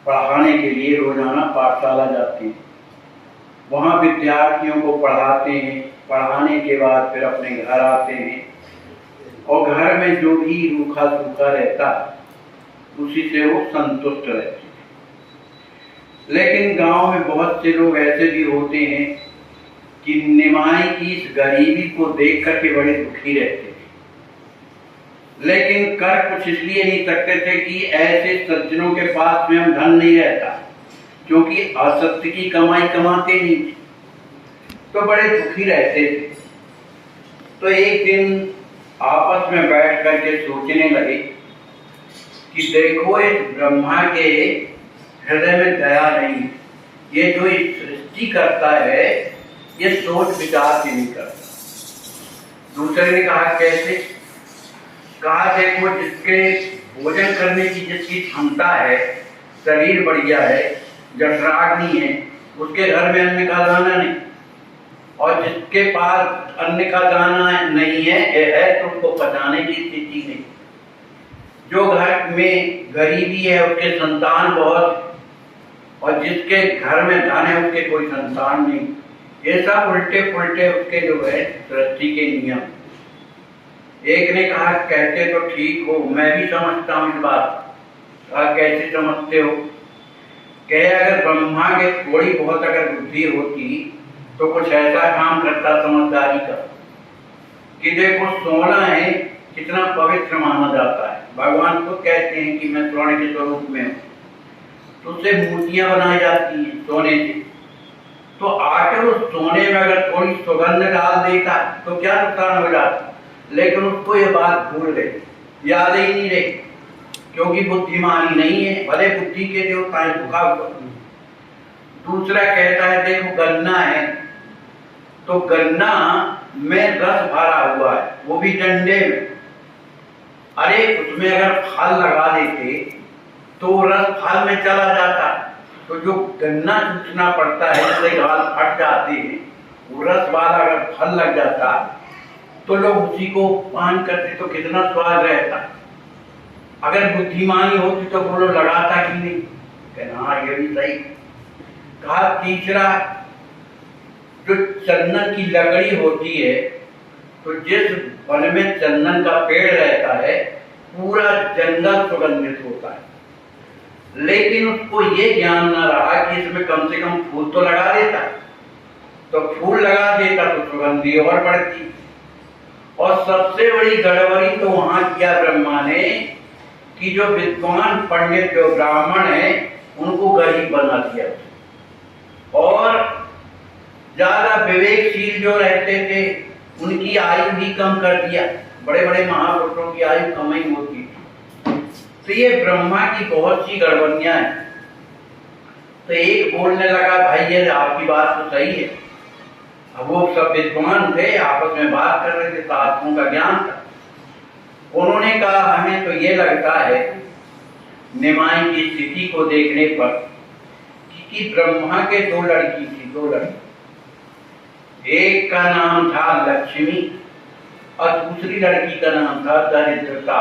पढ़ाने के लिए रोजाना पाठशाला जाते हैं। वहाँ विद्यार्थियों को पढ़ाते हैं, पढ़ाने के बाद फिर अपने घर आते हैं और घर में जो भी रूखा सूखा रहता उसी से वो संतुष्ट रहते हैं। लेकिन गांव में बहुत से लोग ऐसे भी होते हैं कि निमाई की इस गरीबी को देख करके बड़े दुखी रहते थे, लेकिन कर कुछ इसलिए नहीं सकते थे कि ऐसे सज्जनों के पास में हम धन नहीं रहता, क्योंकि असत्य की कमाई कमाते नहीं थे, तो बड़े दुखी रहते थे। तो एक दिन आपस में बैठ करके सोचने लगे कि देखो इस ब्रह्मा के हृदय में दया नहीं, ये जो सृष्टि करता है ये सोच विचार भी नहीं करता। दूसरे ने कहा कैसे? कहा देखो जिसके भोजन करने की जिसकी क्षमता है, शरीर बढ़िया है, जठराग्नि है, उसके घर में अन्न का दाना नहीं, और जिसके पास अन्न का दाना नहीं है तो उसको पचाने की स्थिति नहीं। जो घर में गरीबी है उसके संतान बहुत, और जिसके घर में धन है उसके कोई संतान नहीं। ये सब उल्टे पुल्टे उसके जो है सृष्टि के नियम। एक ने कहा कहते तो ठीक हो, मैं भी समझता हूँ इस बात। कहा कैसे समझते हो? कहे अगर ब्रह्मा के थोड़ी बहुत अगर बुद्धि होती तो कुछ ऐसा काम करता समझदारी का कि देखो सोना है कितना पवित्र माना जाता है, भगवान तो कहते हैं कि मैं स्वर्ण के स्वरूप में हूँ, तो उससे मूर्तियां बनाई जाती हैं सोने से। तो आखिर उस सोने में अगर थोड़ी सुगंध डाल देता तो क्या नुकसान हो जाता? लेकिन उसको ये बात भूल गई, याद ही नहीं रही, क्योंकि बुद्धिमानी नहीं है, भले बुद्धि के देवता है भूखा हुआ। दूसरा कहता है देखो गन्ना है, तो गन्ना में रस भरा हुआ है, वो भी डंडे में। अरे उसमें अगर फल लगा देते तो रस फल में चला जाता, तो जो गन्ना चूसना पड़ता है जिससे गाल फट जाते हैं, वो रस वाला अगर फल लग जाता तो लोग उसी को पान करते तो कितना स्वाद रहता। अगर बुद्धिमानी होती तो बोलो लगाता कि नहीं? कहना ये भी सही। कहा तीसरा जो चंदन की लकड़ी होती है, तो जिस वन में चंदन का पेड़ रहता है पूरा जंगल सुगंधित होता है, लेकिन उसको ये ज्ञान न रहा कि इसमें कम से कम फूल तो लगा देता, तो फूल लगा देता तो सुगंधी और बढ़ती। और सबसे बड़ी गड़बड़ी तो वहां किया ब्रह्मा ने कि जो विद्वान पंडित जो ब्राह्मण है उनको गरीब बना दिया, और ज्यादा विवेकशील जो रहते थे उनकी आयु भी कम कर दिया। बड़े बड़े महापुरुषों की आयु कम ही होती थी। तो ये ब्रह्मा की बहुत सी गड़बड़ियां हैं। तो एक बोलने लगा भाई ये आपकी बात तो सही है। अब वो सब विद्वान थे, आपस में बात कर रहे थे, शास्त्रों का ज्ञान था। उन्होंने कहा हमें तो ये लगता है निमाई की स्थिति को देखने पर कि ब्रह्मा के दो लड़की थी, दो लड़की। एक का नाम था लक्ष्मी और दूसरी लड़की का नाम था दरिद्रता।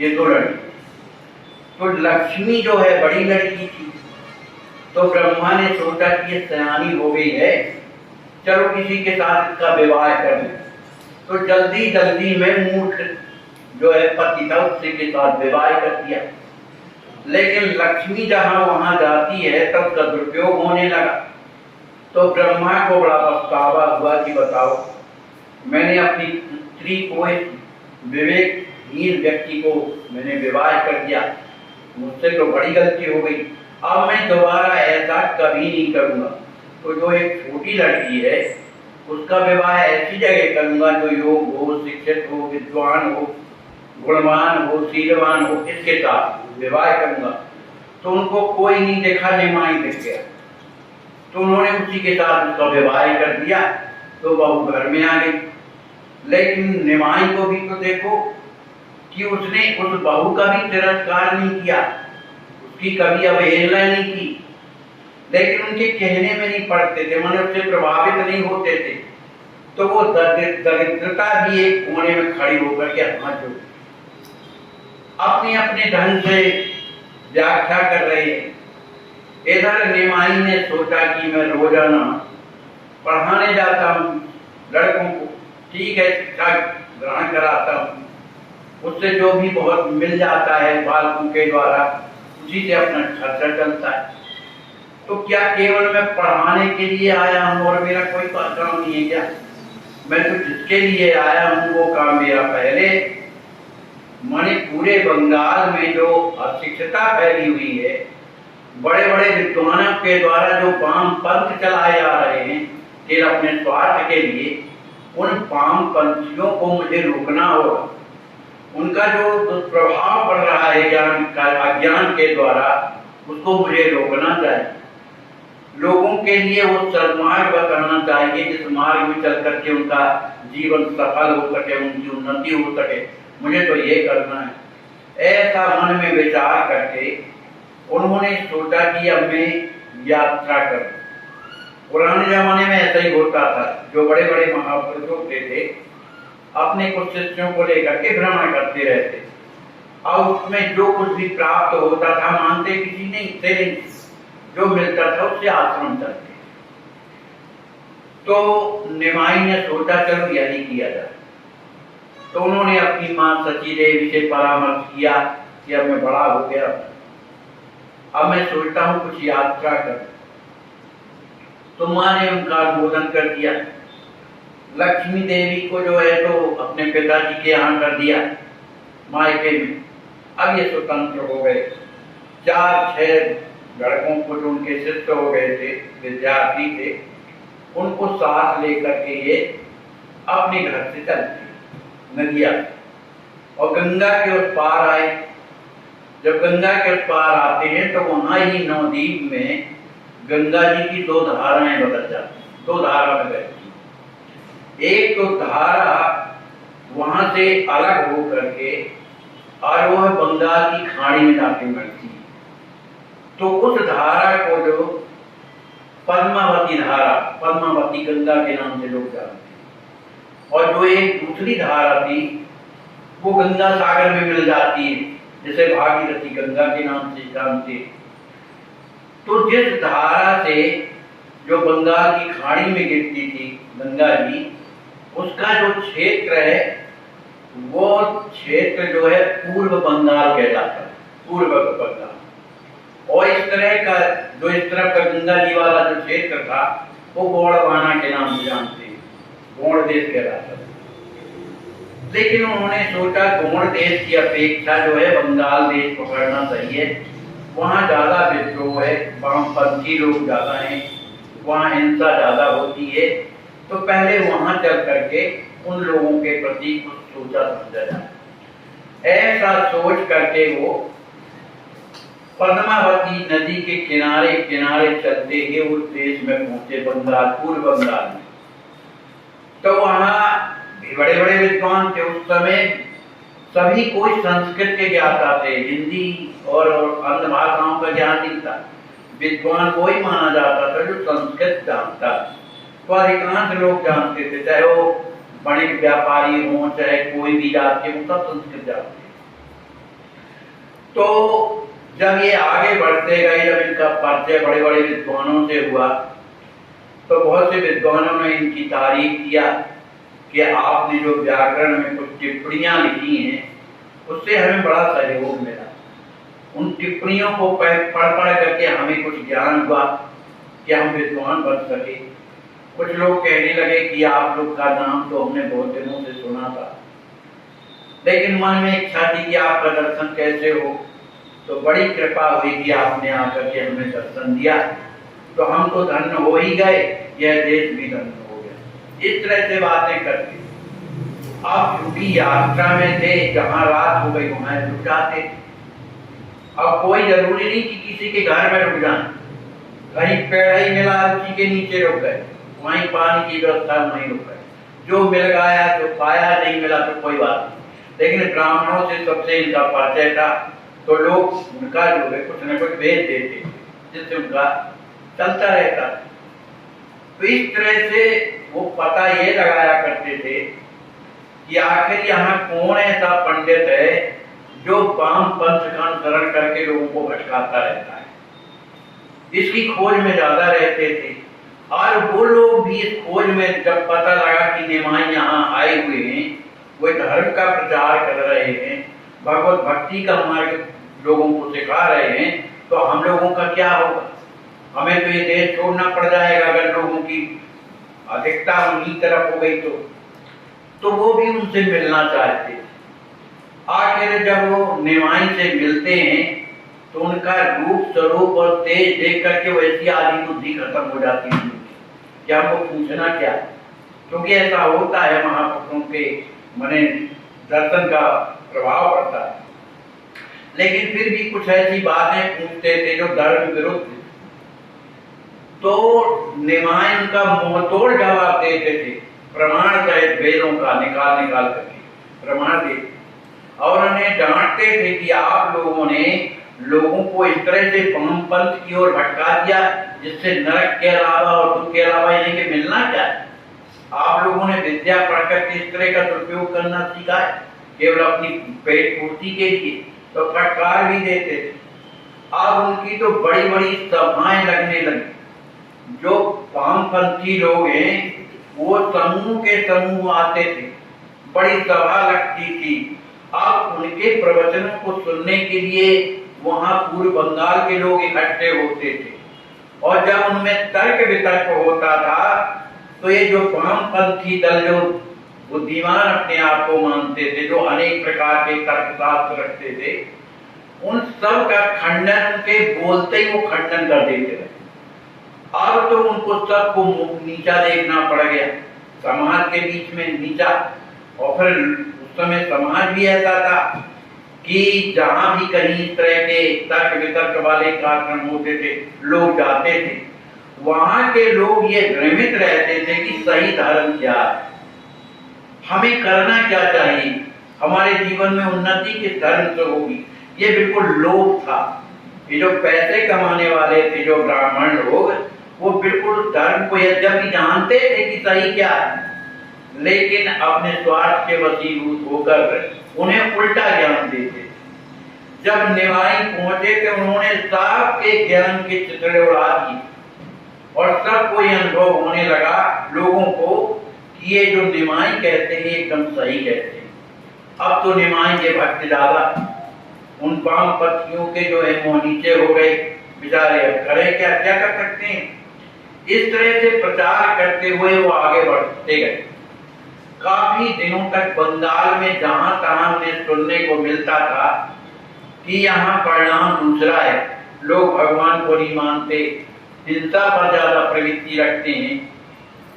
ये दो लड़की। तो लक्ष्मी जो है बड़ी लड़की थी, तो ब्रह्मा ने सोचा कि ये सयानी हो गई है, चलो किसी के साथ इसका विवाह कर लें। तो जल्दी जल्दी में मूर्ख जो है पति था उससे के साथ विवाह कर दिया। लेकिन लक्ष्मी जहां वहां जाती है तब सदुपयोग होने लगा। तो ब्रह्मा को बड़ा पछतावा हुआ कि बताओ मैंने अपनी स्त्री को एक विवेकहीन व्यक्ति को मैंने विवाह कर दिया, मुझसे तो बड़ी गलती हो गई, अब मैं दोबारा ऐसा कभी नहीं करूंगा। तो जो एक छोटी लड़की है उसका विवाह ऐसी जगह करूंगा जो योग हो, शिक्षित हो, विद्वान हो, गुणवान हो, शीलवान हो, इसके साथ विवाह करूंगा। तो उनको कोई नहीं देखा, निमाई दिख गया, तो उन्होंने उसी के साथ उसका विवाह कर दिया। तो बहू घर में आ गई। लेकिन निमाई को भी तो देखो कि उसने उस बहू का भी तिरस्कार नहीं किया, उसकी कभी अवहेलना नहीं की, लेकिन उनके कहने में नहीं पड़ते थे, मन उससे प्रभावित नहीं होते थे। तो वो दरिद्रता भी एक कोने में खड़ी होकर के हाथ जोड़ अपने अपने ढंग से व्याख्या कर रहे हैं इधर निमाई ने सोचा कि मैं रोजाना पढ़ाने जाता हूँ लड़कों को, ठीक है, शिक्षा ग्रहण कराता हूँ, उससे जो भी बहुत मिल जाता है बालकों के द्वारा, उसी से अपना खर्चा चलता है। तो क्या केवल मैं पढ़ाने के लिए आया हूँ और मेरा कोई काम नहीं है क्या? मैं तो जिसके लिए आया हूँ वो काम मेरा पहले। माने पूरे बंगाल में जो अशिक्षिता फैली हुई है, बड़े बड़े विद्वानों के द्वारा जो वाम पंथ चलाए जा रहे हैं केवल अपने स्वार्थ के लिए, उन वाम पंथियों को मुझे रोकना होगा। उनका जो दुष्प्रभाव पड़ रहा है ज्ञान का, अज्ञान के द्वारा, उसको मुझे रोकना चाहिए। लोगों के लिए वो सन्मार्ग बताना चाहिए जिस मार्ग में चल करके उनका जीवन सफल हो सके, उनकी उन्नति हो सके। मुझे तो ये करना है। ऐसा मन में विचार करके उन्होंने सोचा कि अब मैं यात्रा करूं। पुराने जमाने में ऐसा ही होता था, जो बड़े बड़े महापुरुष होते थे अपने कुछ शिष्यों को लेकर के भ्रमण करते रहते, और उसमें जो कुछ भी प्राप्त होता था मानते किसी नहीं थे, जो मिलता था उससे आश्रम चलते। तो निमाई ने सोचा चलो यही किया जाए। तो उन्होंने अपनी मां सची देवी से परामर्श किया कि अब मैं बड़ा हो गया, अब मैं सोचता हूं कुछ यात्रा कर। तो मां ने उनका अनुमोदन कर दिया। लक्ष्मी देवी को जो है तो अपने पिताजी के यहाँ कर दिया मायके में। अब ये स्वतंत्र हो गए। 4-6 लड़कों को जो उनके शिष्य हो गए थे, विद्यार्थी थे, उनको साथ लेकर के ये अपने घर से चलते नदिया और गंगा के उस पार आए। जब गंगा के उस पार आते हैं तो वहां ही नवद्वीप में गंगा जी की 2 धाराएं बदल जाती, 2 धारा बदल जाती। एक तो धारा वहां से अलग हो करके और वह बंगाल की खाड़ी में जाके मिलती है। तो उस धारा को जो पद्मावती धारा, पद्मावती गंगा के नाम से लोग जानते हैं, और जो एक दूसरी धारा थी वो गंगा सागर में मिल जाती है, जिसे भागीरथी गंगा के नाम से जानते। तो जिस धारा से जो बंगाल की खाड़ी में गिरती थी गंगा जी, उसका जो क्षेत्र है वो क्षेत्र जो है पूर्व बंगाल कहलाता है, पूर्व बंगाल। और इस तरह का जो इस तरफ का गंगा जी वाला जो क्षेत्र था वो गोंडवाना के नाम से जानते हैं, गोंड देश कहलाता है। लेकिन उन्होंने सोचा गोंड देश की अपेक्षा जो है बंगाल देश पकड़ना चाहिए, वहाँ ज्यादा विद्रोह है, वामपंथी लोग ज्यादा हैं, वहाँ हिंसा ज्यादा होती है, तो पहले वहां चल करके उन लोगों के प्रति कुछ सोचा समझा जाए। ऐसा सोच करके वो पद्मावती नदी के किनारे किनारे चलते ही उस देश में पहुंचे, बंगाल, पूर्व बंगाल में। तो वहां भी बड़े बड़े विद्वान थे उस समय, सभी कोई संस्कृत के ज्ञाता थे, हिंदी और अन्य भाषाओं का ज्ञान नहीं था। विद्वान वही माना जाता था जो संस्कृत जानता। तो अधिकांश लोग जानते थे, चाहे वो वणिक व्यापारी हो, चाहे कोई भी जात के, वो सब संस्कृत जानते। तो जब ये आगे बढ़ते गए, जब इनका परिचय बड़े बड़े विद्वानों से हुआ, तो बहुत से विद्वानों ने इनकी तारीफ किया कि आपने जो व्याकरण में कुछ टिप्पणियां लिखी हैं उससे हमें बड़ा सहयोग मिला। उन टिप्पणियों को पढ़ पढ़ करके हमें कुछ ज्ञान हुआ कि हम विद्वान बन सके। कुछ लोग कहने लगे कि आप लोग का नाम तो हमने बहुत दिनों से सुना था, लेकिन मन में इच्छा थी कि आपका दर्शन कैसे हो। तो बड़ी कृपा हुई कि आपने आकर के हमें दर्शन दिया, तो हम तो धन्य हो ही गए, यह देश भी धन्य हो गया। इस तरह से बातें करते। आप चूंकि यात्रा में थे, जहां रात हो गई वहां रुक जाते। अब कोई जरूरी नहीं कि किसी के घर में रुक जाए, कहीं पेड़ ही मिला उसी के नीचे रुक गए, वहीं पानी की व्यवस्था वहीं रुक गए, जो मिल गया तो पाया, नहीं मिला तो कोई बात नहीं। लेकिन ब्राह्मणों से सबसे इनका परिचय था, तो लोग उनका जो है कुछ न कुछ भेज देते जिससे उनका चलता रहता। तो इस तरह से वो पता ये लगाया करते थे कि आखिर यहाँ कौन ऐसा पंडित है जो वाम पंथ का अनुसरण करके लोगों को भटकाता रहता है। इसकी खोज में ज्यादा रहते थे। और वो लोग भी इस खोज में जब पता लगा कि निमाई यहाँ आए हुए हैं, वो धर्म का प्रचार कर रहे हैं, भगवत भक्ति का मार्ग लोगों को सिखा रहे हैं, तो हम लोगों का क्या होगा? हमें तो ये देश छोड़ना पड़ जाएगा अगर लोगों की अधिकता उन्हीं तरफ हो गई तो वो भी उनसे मिलना चाहते थे। आखिर जब वो निमाई से मिलते हैं तो उनका रूप स्वरूप और तेज देख करके वैसी आदि बुद्धि खत्म हो जाती है कि हमको पूछना क्या, क्योंकि ऐसा होता है महापुरुषों के मने दर्शन का प्रभाव पड़ता है। लेकिन फिर भी कुछ ऐसी बातें पूछते थे जो धर्म विरुद्ध थी, तो निमाई उनका मुंहतोड़ जवाब देते थे, प्रमाण सहित वेदों का निकाल करके प्रमाण देते और उन्हें डांटते थे कि आप लोगों ने लोगों को इस तरह से वाम पंथ की ओर भटका दिया जिससे नरक के अलावा और दुख के अलावा इन्हें के मिलना क्या है। आप लोगों ने विद्या पढ़ करके इस तरह का दुरुपयोग करना सीखा है केवल अपनी पेट पूर्ति के लिए, तो फटकार भी देते थे। अब उनकी तो बड़ी बड़ी सभाएं लगने लगी। जो वामपंथी लोग हैं वो समूह के समूह आते थे, बड़ी सभा लगती थी। अब उनके प्रवचनों को सुनने के लिए वहां पूर्व बंगाल के लोग इकट्ठे होते थे और जब उनमें तर्क वितर्क होता था तो ये जो वामपंथी दल जो बुद्धिमान अपने आप को मानते थे, जो अनेक प्रकार के तर्कशास्त्र रखते थे, उन सब का खंडन उनके बोलते ही वो खंडन कर देते थे। अब तो उनको सबको नीचा देखना पड़ गया, समाज के बीच में नीचा। और फिर उस समय समाज भी ऐसा था कि जहां भी कहीं इस तरह के तर्क वितर्क वाले कार्यक्रम होते थे, लोग जाते थे, वहां के लोग ये भ्रमित रहते थे कि सही धर्म क्या है, हमें करना क्या चाहिए, हमारे जीवन में उन्नति किस धर्म से होगी। ये बिल्कुल लोभ था। ये जो पैसे कमाने वाले थे, जो ब्राह्मण लोग, वो बिल्कुल धर्म को यद्यपि जानते थे कि सही क्या है, लेकिन अपने स्वार्थ के वशीभूत होकर उन्हें उल्टा ज्ञान देते। जब निमाई पहुंचे तो उन्होंने सबके ज्ञान के चितड़े उड़ा दिए और सबको यह अनुभव होने लगा लोगों को कि ये जो निमाई कहते हैं एकदम सही कहते हैं। अब तो निमाई के भक्त ज्यादा, उन वामपंथियों के जो है मुंह नीचे हो गए बेचारे, अब करें क्या कर सकते हैं। इस तरह से प्रचार करते हुए वो आगे बढ़ते गए। काफी दिनों तक बंगाल में जहां तहां उन्हें सुनने को मिलता था कि यहाँ परिणाम दूसरा है, लोग भगवान को नहीं मानते, हिंसा पर ज्यादा प्रवृत्ति रखते हैं।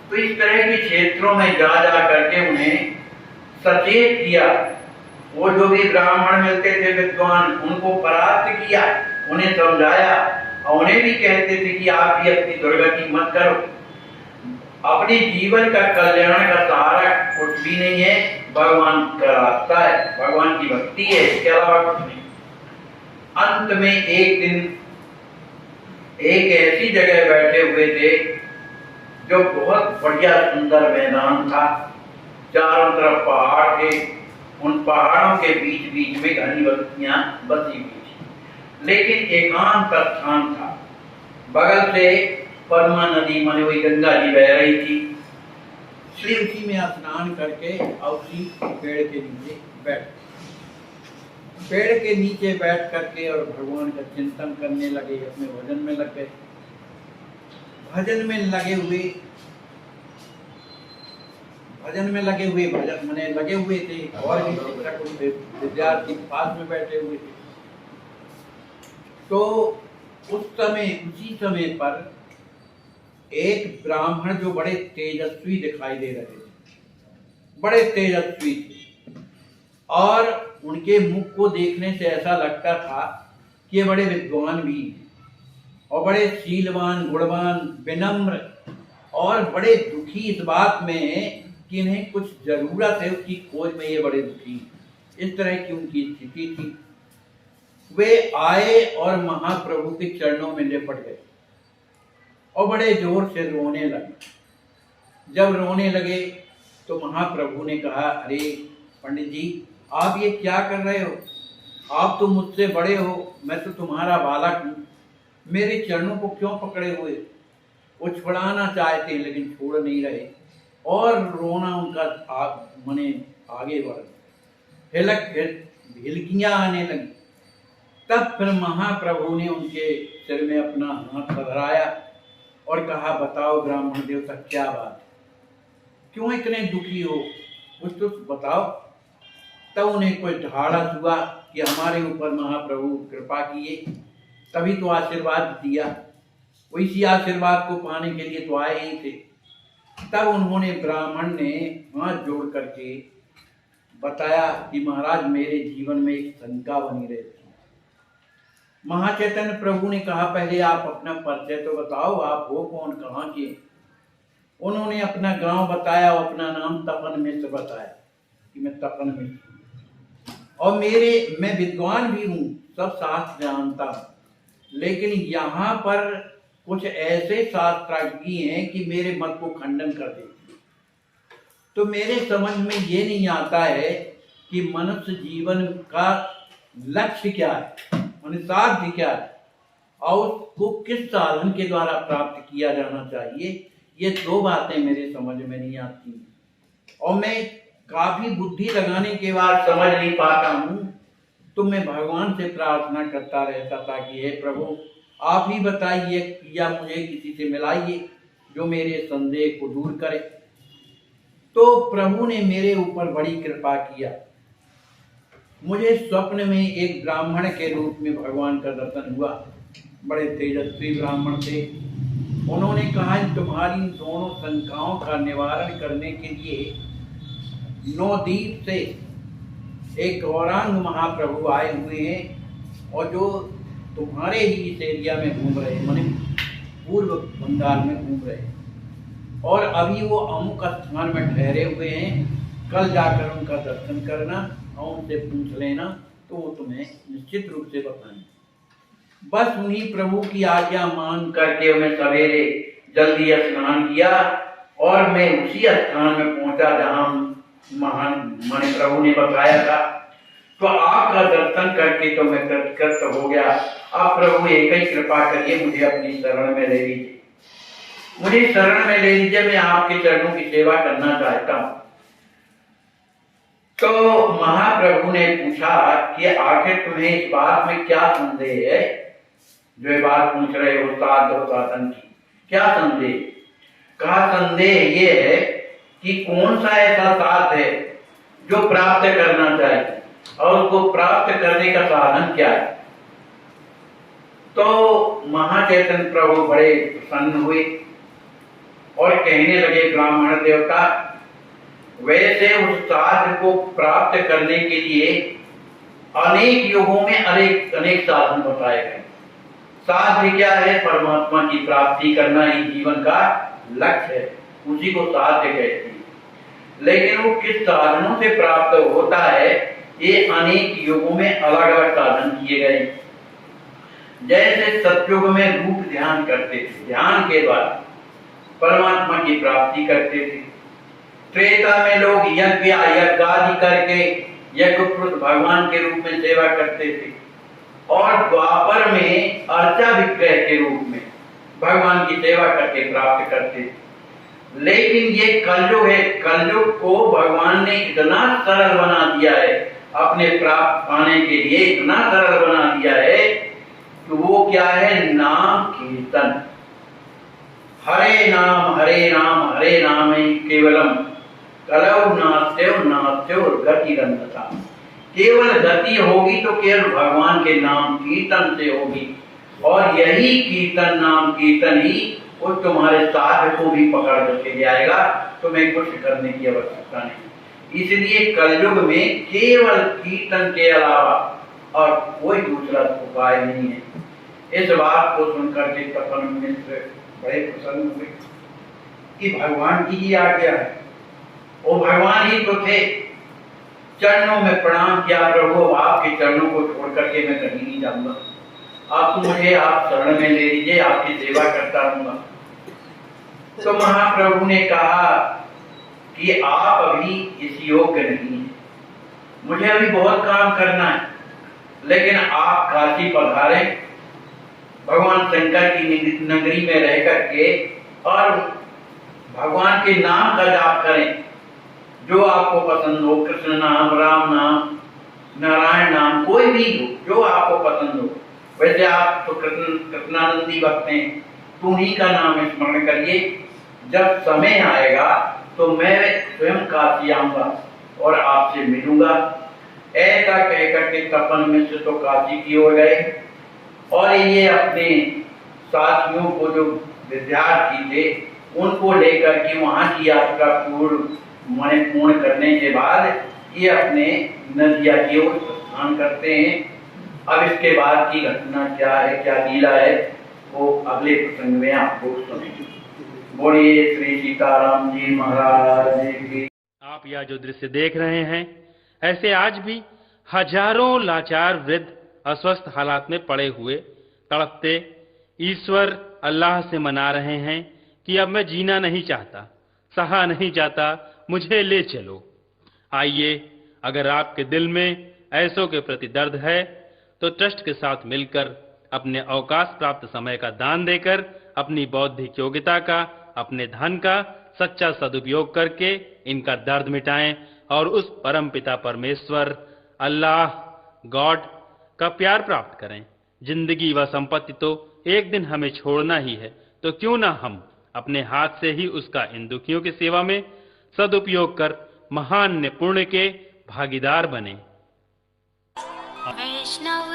तो इस तरह के क्षेत्रों में जा करके उन्हें सचेत किया। वो जो भी ब्राह्मण मिलते थे विद्वान, उनको परास्त किया, उन्हें समझाया और उन्हें भी कहते थे कि आप भी अपनी दुर्गति मत करो, अपने जीवन का कल्याण का सहारा कुछ भी नहीं है, भगवान का रास्ता है, भगवान की भक्ति है, इसके अलावा कुछ नहीं। अंत में एक दिन एक ऐसी जगह बैठे हुए थे जो बहुत बढ़िया सुंदर मैदान था, चारों तरफ पहाड़ थे, उन पहाड़ों के बीच बीच में घनी बस्तियां बसी हुई थी, लेकिन एकांत स्थान था। बगल से पद्मा नदी माने हुई गंगा जी बह रही थी। श्री उसी में स्नान करके और उसी पेड़ के नीचे बैठ करके और भगवान का चिंतन करने लगे, अपने भजन में लग गए। भजन में लगे हुए भजन मने लगे हुए थे और भी शिक्षक विद्यार्थी पास में बैठे हुए थे। तो उसी समय पर एक ब्राह्मण जो बड़े तेजस्वी दिखाई दे रहे थे, बड़े तेजस्वी थे और उनके मुख को देखने से ऐसा लगता था कि ये बड़े विद्वान भी और बड़े शीलवान, गुणवान, विनम्र और बड़े दुखी इस बात में कि इन्हें कुछ जरूरत है, उसकी खोज में ये बड़े दुखी, इस तरह की उनकी स्थिति थी। वे आए और महाप्रभु के चरणों में लिपट गए और बड़े जोर से रोने लगे। जब रोने लगे तो महाप्रभु ने कहा, अरे पंडित जी, आप ये क्या कर रहे हो? आप तो मुझसे बड़े हो, मैं तो तुम्हारा बालक हूँ, मेरे चरणों को क्यों पकड़े हुए? वो छुड़ाना चाहते लेकिन छोड़ नहीं रहे, और रोना उनका मने आगे बढ़ हिलकियां आने लगी। तब फिर महाप्रभु ने उनके सिर में अपना हाथ पधराया और कहा, बताओ ब्राह्मण देवता, क्या बात है, क्यों इतने दुखी हो, कुछ तो बताओ। तब उन्हें कोई ढाढ़स हुआ कि हमारे ऊपर महाप्रभु कृपा किए, तभी तो आशीर्वाद दिया, वो इसी आशीर्वाद को पाने के लिए तो आए ही थे। तब उन्होंने ब्राह्मण ने हाथ जोड़ करके बताया कि महाराज, मेरे जीवन में एक शंका बनी रहती। महाचैतन्य प्रभु ने कहा, पहले आप अपना परिचय तो बताओ, आप हो कौन, कहाँ के? उन्होंने अपना गांव बताया, अपना नाम तपन मिश्र बताया कि मैं तपन मिश्र हूँ, और मैं विद्वान भी हूँ, सब शास्त्र जानता हूँ, लेकिन यहाँ पर कुछ ऐसे शास्त्रज्ञ हैं कि मेरे मत को खंडन कर देते हैं। तो मेरे समझ में ये नहीं आता है कि मनुष्य जीवन का लक्ष्य क्या है, साध्य क्या है, और उसको किस साधन के द्वारा प्राप्त किया जाना चाहिए। ये दो बातें मेरे समझ में नहीं आती, और मैं काफी बुद्धि लगाने के बाद समझ नहीं पाता हूँ। तो मैं भगवान से प्रार्थना करता रहता था कि हे प्रभु, आप ही बताइए या मुझे किसी से मिलाइए जो मेरे संदेह को दूर करे। तो प्रभु ने मेरे ऊपर बड़ी कृपा किया। मुझे स्वप्न में एक ब्राह्मण के रूप में भगवान का दर्शन हुआ। बड़े तेजस्वी ब्राह्मण थे। उन्होंने कहा, तुम्हारी दोनों शंकाओं का निवारण करने के लिए नवद्वीप से एक गौरांग महाप्रभु आए हुए हैं, और जो तुम्हारे ही इस एरिया में घूम रहे, माने पूर्व बंगाल में घूम रहे, और अभी वो अमुक स्थान में ठहरे हुए हैं। कल जाकर उनका दर्शन करना और उनसे पूछ लेना, तो वो तुम्हें निश्चित रूप से बताएंगे। बस उन्हीं प्रभु की आज्ञा मान करके मैं सवेरे जल्दी स्नान किया, और मैं उसी स्थान में पहुंचा जहां महान मन प्रभु ने बताया था। तो आपका दर्शन करके तो मैं कृतकृत हो गया। आप प्रभु एक ही कृपा करिए, मुझे अपनी शरण में ले लीजिए, मुझे शरण में ले लीजिए, मैं आपके चरणों की सेवा करना चाहता हूँ। तो महाप्रभु ने पूछा कि आखिर तुम्हें इस बात में क्या संदेह है, जो ये बात पूछ रहे हो साधन की, क्या संदेह? कहा, संदेह ये है कि कौन सा ऐसा साध है जो प्राप्त करना चाहिए, और उसको प्राप्त करने का साधन क्या है। तो महाचैतन्य प्रभु बड़े प्रसन्न हुए और कहने लगे, ब्राह्मण देवता, वैसे उस साध को प्राप्त करने के लिए अनेक युगों में अनेक साधन बताए गए। साध्य क्या है? परमात्मा की प्राप्ति करना ही जीवन का लक्ष्य है, उसी को साध्य कहते हैं। लेकिन वो किस साधनों से प्राप्त होता है, ये अनेक युगों में अलग अलग साधन किए गए। जैसे सतयुग में रूप ध्यान करते थे, ध्यान के द्वारा परमात्मा की प्राप्ति करते थे। त्रेता में लोग यज्ञ आदि करके यज्ञपुरुष भगवान के रूप में सेवा करते थे, और द्वापर में अर्चा विग्रह के रूप में भगवान की सेवा करके प्राप्त करते थे। लेकिन ये कलयुग है, कलयुग को भगवान ने इतना सरल बना दिया है, अपने प्राप्त पाने के लिए इतना सरल बना दिया है कि वो क्या है, नाम कीर्तन। हरे नाम हरे नाम हरे नाम केवलम कलौ नास्त्यो गतिरन्यथा। केवल गति होगी तो केवल भगवान के नाम कीर्तन से होगी, और यही कीर्तन, नाम कीर्तन ही उस तुम्हारे साध को भी पकड़ करके ले आएगा। तुम्हें कुछ करने की आवश्यकता नहीं। इसलिए कलयुग में केवल कीर्तन के अलावा और कोई दूसरा उपाय नहीं है। इस बात को सुनकर के तपन मिश्र बड़े प्रसन्न हुए कि भगवान की ही आज्ञा है, वो भगवान ही तो थे। चरणों में प्रणाम किया, प्रभु आपके चरणों को छोड़ करके मैं कहीं नहीं जाऊंगा, आप तो मुझे आप शरण में ले लीजिए, आपकी सेवा करता रहूंगा। तो महाप्रभु ने कहा कि आप अभी इस योग्य नहीं है, मुझे अभी बहुत काम करना है, लेकिन आप काशी पधारे, भगवान शंकर की नगरी में रह करके और भगवान के नाम का जाप करें, जो आपको पसंद हो, कृष्ण नाम, राम नाम, नारायण नाम, कोई भी हो जो आपको पसंद हो। वैसे आप तो कृष्णानंदी भक्त हैं, तू ही का नाम स्मरण करिए। जब समय आएगा तो मैं स्वयं काशी आऊंगा और आपसे मिलूंगा। ऐसा कहकर के तपन मिश्र तो काशी की ओर गए और ये अपने साथियों को, जो विद्यार्थी थे, उनको लेकर के वहां की यात्रा पूर्ण करने के बाद ये अपने नदिया की ओर प्रस्थान करते हैं। अब इसके बाद की घटना क्या है, क्या लीला है, वो अगले प्रसंग में आपको सुनेंगे। बोलिए श्री सीताराम जी महाराज की। आप यह जो दृश्य देख रहे हैं, ऐसे आज भी हजारों लाचार वृद्ध अस्वस्थ हालात में पड़े हुए तड़पते ईश्वर अल्लाह से मना रहे हैं कि अब मैं जीना नहीं चाहता, सहा नहीं जाता, मुझे ले चलो। आइए, अगर आपके दिल में ऐसों के प्रति दर्द है तो ट्रस्ट के साथ मिलकर अपने अवकाश प्राप्त समय का दान देकर अपनी बौद्धिक योग्यता का, अपने धन का सच्चा सदुपयोग करके इनका दर्द मिटाएं और उस परम पिता परमेश्वर अल्लाह गॉड का प्यार प्राप्त करें। जिंदगी व संपत्ति तो एक दिन हमें छोड़ना ही है, तो क्यों ना हम अपने हाथ से ही उसका इन दुखियों की सेवा में सदुपयोग कर महान पुण्य के भागीदार बने। वैष्णव